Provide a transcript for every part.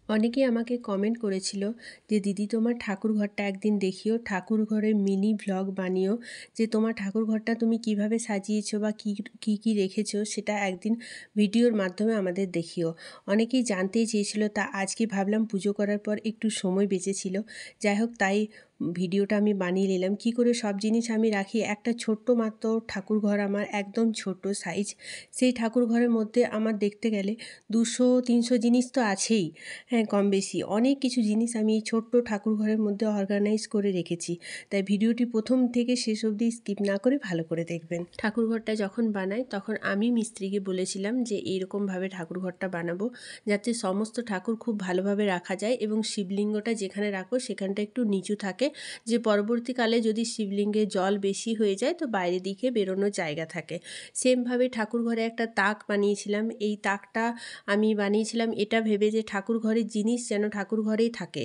অনেকেই আমাকে কমেন্ট করেছিল যে দিদি তোমার ঠাকুর ঘরটা একদিন দেখিও, ঠাকুর ঘরের মিনি ভ্লগ বানিও, যে তোমার ঠাকুর ঘরটা তুমি কিভাবে সাজিয়েছো বা কী কী কী রেখেছো সেটা একদিন ভিডিওর মাধ্যমে আমাদের দেখিও। অনেকেই জানতেই চেয়েছিল, তা আজকে ভাবলাম পুজো করার পর একটু সময় বেঁচেছিল, যাই হোক তাই ভিডিওটা আমি বানিয়ে নিলাম। কী করে সব জিনিস আমি রাখি, একটা ছোট্ট মাত্র ঠাকুর ঘর আমার, একদম ছোট সাইজ। সেই ঠাকুর ঘরের মধ্যে আমার দেখতে গেলে 200-300 জিনিস তো আছেই। হ্যাঁ, কম বেশি অনেক কিছু জিনিস আমি এই ছোট্ট ঠাকুর ঘরের মধ্যে অর্গানাইজ করে রেখেছি। তাই ভিডিওটি প্রথম থেকে শেষ অবধি স্কিপ না করে ভালো করে দেখবেন। ঠাকুর ঘরটা যখন বানাই তখন আমি মিস্ত্রিকে বলেছিলাম যে এইরকমভাবে ঠাকুর ঘরটা বানাবো যাতে সমস্ত ঠাকুর খুব ভালোভাবে রাখা যায় এবং শিবলিঙ্গটা যেখানে রাখবো সেখানটা একটু নিচু থাকে, যে পরবর্তীকালে যদি শিবলিঙ্গে জল বেশি হয়ে যায় তো বাইরের দিকে বেরোনোর জায়গা থাকে। সেমভাবে ঠাকুর ঘরে একটা তাক বানিয়েছিলাম। এই তাকটা আমি বানিয়েছিলাম এটা ভেবে যে ঠাকুর ঘরের জিনিস যেন ঠাকুর ঘরেই থাকে।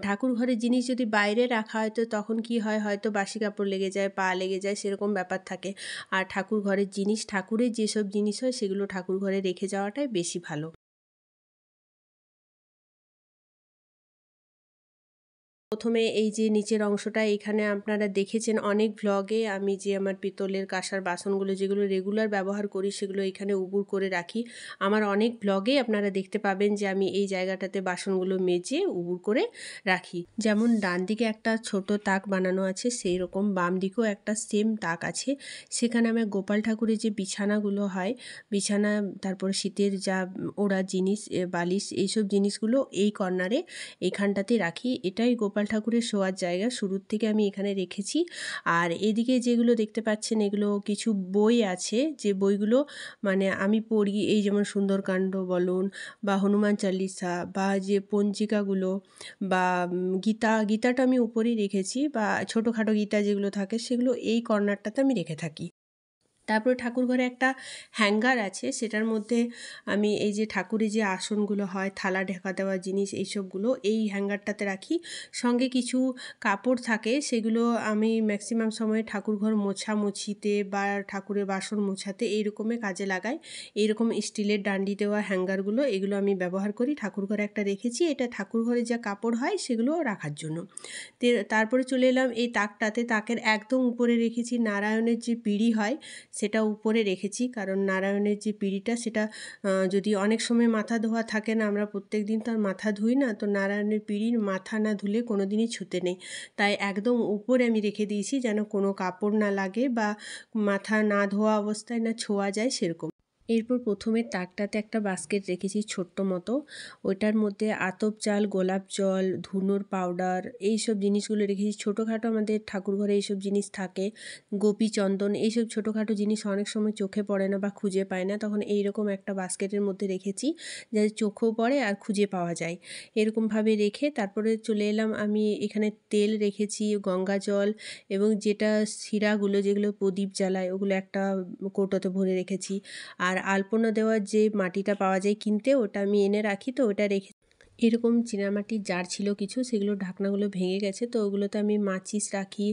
ঠাকুর ঘরের জিনিস যদি বাইরে রাখা হয় তো তখন কি হয়, হয়তো বাসি কাপড় লেগে যায়, পা লেগে যায়, সেরকম ব্যাপার থাকে। আর ঠাকুর ঘরের জিনিস, ঠাকুরের যেসব জিনিস হয় সেগুলো ঠাকুর ঘরে রেখে যাওয়াটাই বেশি ভালো। প্রথমে এই যে নিচের অংশটা এখানে আপনারা দেখেছেন অনেক ভ্লগে, আমি যে আমার পিতলের কাঁসার বাসনগুলো যেগুলো রেগুলার ব্যবহার করি সেগুলো এখানে উবুড় করে রাখি। আমার অনেক ভ্লগে আপনারা দেখতে পাবেন যে আমি এই জায়গাটাতে বাসনগুলো মেজে উবুড় করে রাখি। যেমন ডান দিকে একটা ছোট তাক বানানো আছে, সেই রকম বাম দিকেও একটা সেম তাক আছে। সেখানে আমার গোপাল ঠাকুরের যে বিছানাগুলো হয়, বিছানা, তারপরে শীতের যা ওড়ার জিনিস, বালিশ, এইসব জিনিসগুলো এই কর্নারে এইখানটাতে রাখি। এটাই গোপাল ঠাকুরের শোয়ার জায়গা, শুরুর থেকে আমি এখানে রেখেছি। আর এদিকে যেগুলো দেখতে পাচ্ছেন এগুলো কিছু বই আছে, যে বইগুলো মানে আমি পড়ি, এই যেমন সুন্দরকাণ্ড বলুন বা হনুমান চালিসা বা যে পঞ্জিকাগুলো বা গীতাটা আমি উপরেই রেখেছি, বা ছোটোখাটো গীতা যেগুলো থাকে সেগুলো এই কর্নারটাতে আমি রেখে থাকি। তারপরে ঠাকুর ঘরে একটা হ্যাঙ্গার আছে, সেটার মধ্যে আমি এই যে ঠাকুরের যে আসনগুলো হয়, থালা ঢাকা দেওয়া জিনিস, এইসবগুলো এই হ্যাঙ্গারটাতে রাখি। সঙ্গে কিছু কাপড় থাকে, সেগুলো আমি ম্যাক্সিমাম সময় ঠাকুরঘর মোছামুছিতে বা ঠাকুরের বাসন মোছাতে এইরকমে কাজে লাগাই। এইরকম স্টিলের ডান্ডি দেওয়া হ্যাঙ্গারগুলো, এগুলো আমি ব্যবহার করি। ঠাকুরঘরে একটা রেখেছি, এটা ঠাকুরঘরে যা কাপড় হয় সেগুলো রাখার জন্য। তারপরে চলে এলাম এই তাকটাতে। তাকের একদম উপরে রেখেছি নারায়ণের যে পিঁড়ি হয় সেটা উপরে রেখেছি, কারণ নারায়ণের যে পিঁড়িটা সেটা যদি অনেক সময় মাথা ধোয়া থাকে না, আমরা প্রত্যেক দিন তো আর মাথা ধুই না, তো নারায়ণের পিঁড়ির মাথা না ধুলে কোনো দিনই ছুতে নেই। তাই একদম উপরে আমি রেখে দিয়েছি যেন কোনো কাপড় না লাগে বা মাথা না ধোয়া অবস্থায় না ছোঁয়া যায় সেরকম। এরপর প্রথমে তাকটাতে একটা বাস্কেট রেখেছি ছোট্ট মতো, ওইটার মধ্যে আতপ চাল, গোলাপ জল, ধুনোর পাউডার, এইসব জিনিসগুলো রেখেছি। ছোটোখাটো আমাদের ঠাকুরঘরে এইসব জিনিস থাকে, গোপী চন্দন, এইসব ছোটোখাটো জিনিস অনেক সময় চোখে পড়ে না বা খুঁজে পায় না, তখন এইরকম একটা বাস্কেটের মধ্যে রেখেছি যাতে চোখেও পড়ে আর খুঁজে পাওয়া যায়। এরকমভাবে রেখে তারপরে চলে এলাম, আমি এখানে তেল রেখেছি, গঙ্গা জল এবং যেটা শিরাগুলো যেগুলো প্রদীপ জ্বালায় ওগুলো একটা কৌটোতে ভরে রেখেছি। আর আলপনা দেওয়ার যে মাটিটা পাওয়া যায় কিনতে, ওটা আমি এনে রাখি, তো ওটা রেখে এরকম চীনামাটির জার ছিল কিছু, সেগুলোর ঢাকনাগুলো ভেঙে গেছে, তো ওগুলোতে আমি মাচিস রাখি।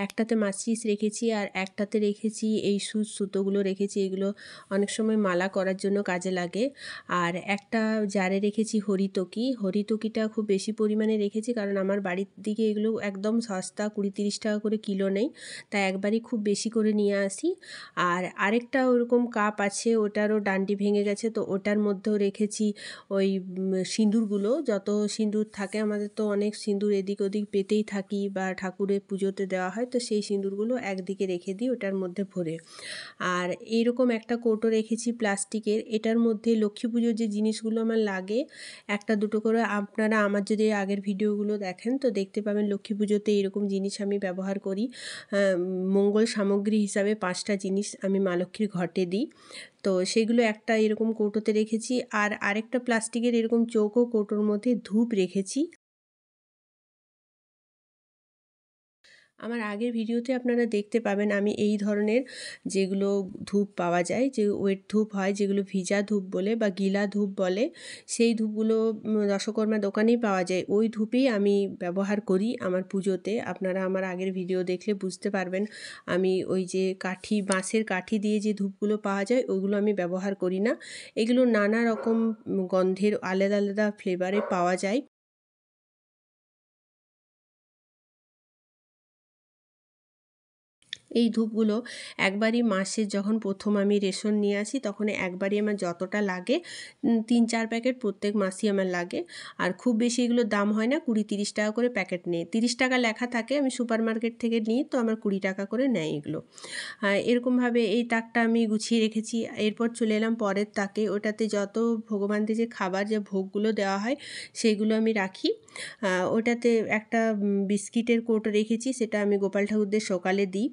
একটাতে মাচিস রেখেছি আর একটাতে রেখেছি এই সুতোগুলো রেখেছি, এগুলো অনেক সময় মালা করার জন্য কাজে লাগে। আর একটা জারে রেখেছি হরিতকি। হরিতকিটা খুব বেশি পরিমাণে রেখেছি কারণ আমার বাড়ির দিকে এগুলো একদম সস্তা, 20-30 টাকা করে কিলো নেই, তাই একবারই খুব বেশি করে নিয়ে আসি। আর আরেকটা ওরকম কাপ আছে, ওটারও ডান্ডি ভেঙে গেছে, তো ওটার মধ্যেও রেখেছি ওই সিঁদুরগুলো, যত সিঁদুর থাকে, আমাদের তো অনেক সিঁদুর এদিক ওদিক পেতেই থাকি বা ঠাকুরের পুজোতে দেওয়া হয়, তো সেই সিঁদুরগুলো একদিকে রেখে দিই ওটার মধ্যে ভরে। আর এইরকম একটা কৌটো রেখেছি প্লাস্টিকের, এটার মধ্যে লক্ষ্মী পুজোর যে জিনিসগুলো আমার লাগে একটা দুটো করে, আপনারা আমার যদি আগের ভিডিওগুলো দেখেন তো দেখতে পাবেন লক্ষ্মী পুজোতে এরকম জিনিস আমি ব্যবহার করি। মঙ্গল সামগ্রী হিসাবে 5টা জিনিস আমি মা লক্ষ্মীর ঘটে দিই, তো সেগুলো একটা এরকম কৌটোতে রেখেছি। আর আরেকটা প্লাস্টিকের এরকম চৌকো কৌটোর মধ্যে ধূপ রেখেছি। আমার আগের ভিডিওতে আপনারা দেখতে পাবেন আমি এই ধরনের যেগুলো ধূপ পাওয়া যায়, যে ওয়েট ধূপ হয়, যেগুলো ভিজা ধূপ বলে বা গিলা ধূপ বলে, সেই ধূপগুলো দশকর্মা দোকানেই পাওয়া যায়। ওই ধূপই আমি ব্যবহার করি আমার পুজোতে। আপনারা আমার আগের ভিডিও দেখলে বুঝতে পারবেন। আমি ওই যে কাঠি, বাঁশের কাঠি দিয়ে যে ধূপগুলো পাওয়া যায় ওগুলো আমি ব্যবহার করি না। এগুলো নানা রকম গন্ধের আলাদা আলাদা ফ্লেভারে পাওয়া যায়। এই ধূপগুলো একবারই মাসে যখন প্রথম আমি রেশন নিয়ে আসি তখন একবারই আমার যতটা লাগে ৩-৪ প্যাকেট প্রত্যেক মাসই আমার লাগে। আর খুব বেশি এগুলোর দাম হয় না, ২০-৩০ টাকা করে প্যাকেট নেয়। ৩০ টাকা লেখা থাকে, আমি সুপার মার্কেট থেকে নিই, তো আমার ২০ টাকা করে নেয় এগুলো। এরকমভাবে এই তাকটা আমি গুছিয়ে রেখেছি। এরপর চলে এলাম পরের তাকে, ওটাতে যত ভগবানদের যে খাবার, যে ভোগগুলো দেওয়া হয় সেইগুলো আমি রাখি। ওটাতে একটা বিস্কিটের কৌটো রেখেছি, সেটা আমি গোপাল ঠাকুরদের সকালে দিই।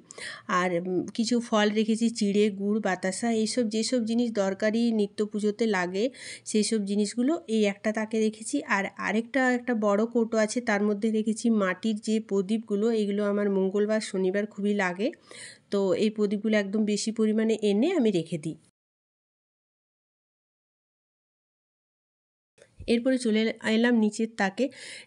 আর কিছু ফল রেখেছি, চিঁড়ে, গুড়, বাতাসা, এইসব যেসব জিনিস দরকারি নিত্য পুজোতে লাগে সেই সব জিনিসগুলো এই একটা তাকে রেখেছি। আর আরেকটা একটা বড় কৌটো আছে, তার মধ্যে রেখেছি মাটির যে প্রদীপগুলো, এগুলো আমার মঙ্গলবার শনিবার খুবই লাগে, তো এই প্রদীপগুলো একদম বেশি পরিমাণে এনে আমি রেখে দিই। এরপরে চলে এলাম নিচের তাকে।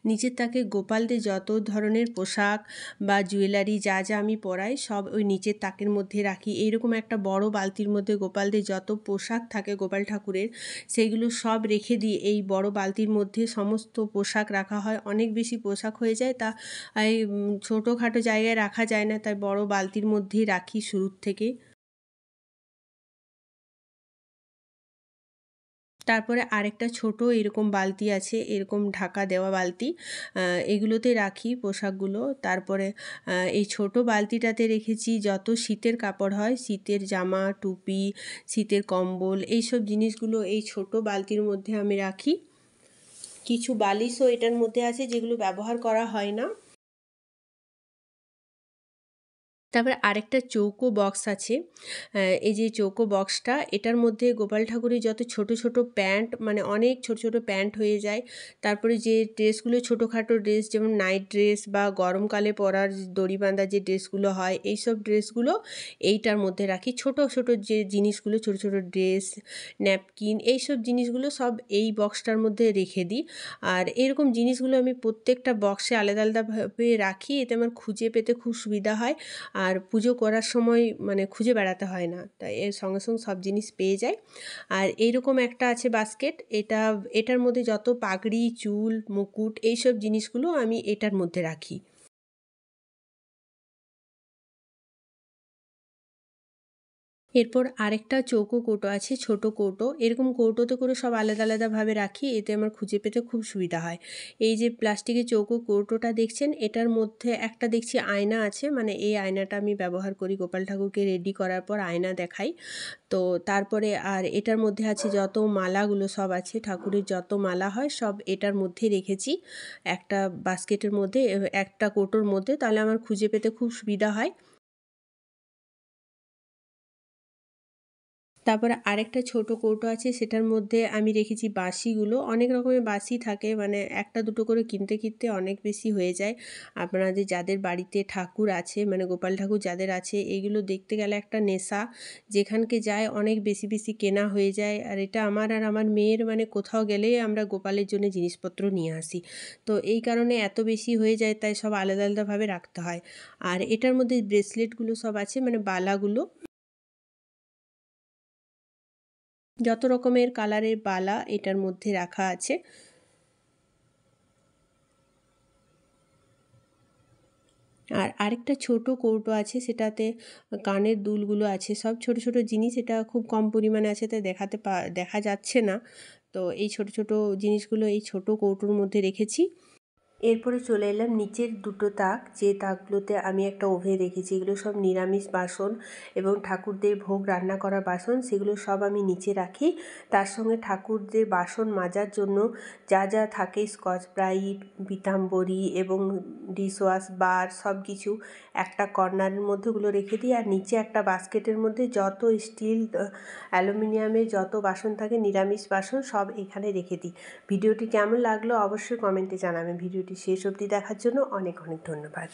নিচের তাকে গোপালদের যত ধরনের পোশাক বা জুয়েলারি যা যা আমি পরাই সব ওই নিচের তাকের মধ্যে রাখি। এইরকম একটা বড় বালতির মধ্যে গোপালদের যত পোশাক থাকে গোপাল ঠাকুরের, সেইগুলো সব রেখে দিই। এই বড় বালতির মধ্যে সমস্ত পোশাক রাখা হয়। অনেক বেশি পোশাক হয়ে যায়, তা এই ছোটোখাটো জায়গায় রাখা যায় না, তাই বড় বালতির মধ্যেই রাখি শুরুর থেকে। তারপরে আরেকটা ছোট এরকম বালতি আছে, এরকম ঢাকা দেওয়া বালতি, এগুলোতে রাখি পোশাকগুলো। তারপরে এই ছোট বালতিটাতে রেখেছি যত শীতের কাপড় হয়, শীতের জামা, টুপি, শীতের কম্বল, এইসব জিনিসগুলো এই ছোট বালতির মধ্যে আমি রাখি। কিছু বালিশও এটার মধ্যে আছে যেগুলো ব্যবহার করা হয় না। তারপরে আরেকটা চৌকো বক্স আছে। এই যে চৌকো বক্সটা, এটার মধ্যে গোপাল ঠাকুরের যত ছোট ছোট প্যান্ট, মানে অনেক ছোট ছোট প্যান্ট হয়ে যায়, তারপরে যে ড্রেসগুলো ছোটোখাটো ড্রেস, যেমন নাইট ড্রেস বা গরমকালে পরার দড়ি বাঁধা যে ড্রেসগুলো হয়, এইসব ড্রেসগুলো এইটার মধ্যে রাখি। ছোট ছোট যে জিনিসগুলো, ছোট ছোট ড্রেস, ন্যাপকিন, এইসব জিনিসগুলো সব এই বক্সটার মধ্যে রেখে দিই। আর এরকম জিনিসগুলো আমি প্রত্যেকটা বক্সে আলাদা আলাদাভাবে রাখি, এতে আমার খুঁজে পেতে খুব সুবিধা হয়। আর পুজো করার সময় মানে খুঁজে বেড়াতে হয় না, তাই এর সঙ্গে সঙ্গে সব জিনিস পেয়ে যায়। আর এইরকম একটা আছে বাস্কেট, এটার মধ্যে যত পাগড়ি, চুল, মুকুট, এইসব জিনিসগুলো আমি এটার মধ্যে রাখি। এরপর আরেকটা চৌকো কৌটো আছে, ছোট কৌটো, এরকম কৌটোতে করে সব আলাদা আলাদাভাবে রাখি, এতে আমার খুঁজে পেতে খুব সুবিধা হয়। এই যে প্লাস্টিকের চৌকো কৌটোটা দেখছেন, এটার মধ্যে একটা দেখছি আয়না আছে, মানে এই আয়নাটা আমি ব্যবহার করি গোপাল ঠাকুরকে রেডি করার পর আয়না দেখাই। তো তারপরে আর এটার মধ্যে আছে যত মালাগুলো সব আছে, ঠাকুরের যত মালা হয় সব এটার মধ্যে রেখেছি একটা বাস্কেটের মধ্যে, একটা কৌটোর মধ্যে, তাহলে আমার খুঁজে পেতে খুব সুবিধা হয়। তারপরে আরেকটা ছোট কৌটো আছে, সেটার মধ্যে আমি রেখেছি বাঁশিগুলো। অনেক রকমের বাঁশি থাকে, মানে একটা দুটো করে কিনতে কিনতে অনেক বেশি হয়ে যায়। আপনাদের যাদের বাড়িতে ঠাকুর আছে, মানে গোপাল ঠাকুর যাদের আছে, এইগুলো দেখতে গেলে একটা নেশা, যেখানকে যায় অনেক বেশি বেশি কেনা হয়ে যায়। আর এটা আমার আর আমার মেয়ের, মানে কোথাও গেলেই আমরা গোপালের জন্য জিনিসপত্র নিয়ে আসি, তো এই কারণে এত বেশি হয়ে যায়, তাই সব আলাদা আলাদাভাবে রাখতে হয়। আর এটার মধ্যে ব্রেসলেটগুলো সব আছে, মানে বালাগুলো, যত রকমের কালারের বালা এটার মধ্যে রাখা আছে। আর আরেকটা ছোট কৌটো আছে, সেটাতে কানের দুলগুলো আছে, সব ছোট ছোট জিনিস, এটা খুব কম পরিমাণে আছে তাই দেখা যাচ্ছে না। তো এই ছোট ছোট জিনিসগুলো এই ছোট কৌটোর মধ্যে রেখেছি। এরপরে চলে এলাম নিচের দুটো তাক, যে তাকগুলোতে আমি একটা ওভেন রেখেছি, এগুলো সব নিরামিষ বাসন এবং ঠাকুরদের ভোগ রান্না করা বাসন, সেগুলো সব আমি নিচে রাখি। তার সঙ্গে ঠাকুরদের বাসন মাজার জন্য যা যা থাকে, স্কচ ব্রাইট, পীতাম্বরী এবং ডিশওয়াশ বার, সব কিছু একটা কর্নারের মধ্যে ওগুলো রেখে দিই। আর নিচে একটা বাস্কেটের মধ্যে যত স্টিল, অ্যালুমিনিয়ামের যত বাসন থাকে, নিরামিষ বাসন, সব এখানে রেখে দিই। ভিডিওটি কেমন লাগলো অবশ্যই কমেন্টে জানাবেন। ভিডিওটি শেষ অবধি দেখার জন্য অনেক অনেক ধন্যবাদ।